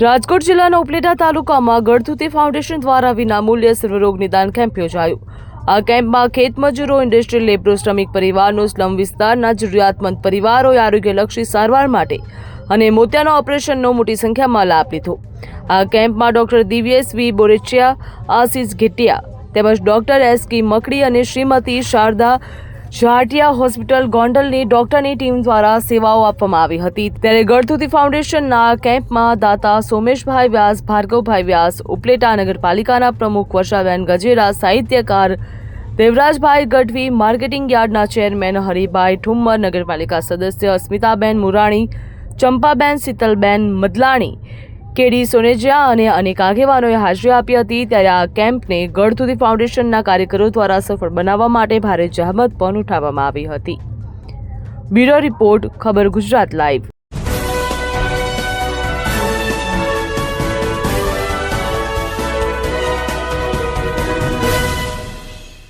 રાજકોટ જિલ્લાના ઉપલેટા તાલુકામાં ગળથુતી ફાઉન્ડેશન દ્વારા વિનામૂલ્ય સર્વરોગ નિદાન કેમ્પ યોજાયો। આ કેમ્પમાં ખેતમજૂરો, ઇન્ડસ્ટ્રીયલ લેબરો, શ્રમિક પરિવારો, સ્લમ વિસ્તારના જરૂરિયાતમંદ પરિવારોએ આરોગ્યલક્ષી સારવાર માટે અને મોતિયાના ઓપરેશનનો મોટી સંખ્યામાં લાભ લીધો। આ કેમ્પમાં ડોક્ટર દિવ્યેશ વી બોરેચિયા, આશિષ ઘેટિયા તેમજ ડોક્ટર એસ કી મકડી અને શ્રીમતી શારદા જાટિયા હોસ્પિટલ ગોંડલની ડોક્ટરની ટીમ દ્વારા સેવાઓ આપવામાં આવી હતી। ત્યારે ગળથુતી ફાઉન્ડેશનના કેમ્પમાં દાતા સોમેશભાઈ વ્યાસ, ભાર્ગવભાઈ વ્યાસ, ઉપલેટા નગરપાલિકાના પ્રમુખ વર્ષાબેન ગજેરા, સાહિત્યકાર દેવરાજભાઈ ગઢવી, માર્કેટિંગ યાર્ડના ચેરમેન હરિભાઈ ઠુમ્મર, નગરપાલિકા સદસ્ય અસ્મિતાબેન મુરાણી, ચંપાબેન શીતલબેન મદલાણી, કેડી સોનેજિયા અને અનેક આગેવાનોએ હાજરી આપી હતી। ત્યારે આ કેમ્પને ગળથુતી ફાઉન્ડેશનના કાર્યકરો દ્વારા સફળ બનાવવા માટે ભારે જહેમત પણ ઉઠાવવામાં આવી હતી। બ્યુરો રિપોર્ટ, ખબર ગુજરાત લાઈવ।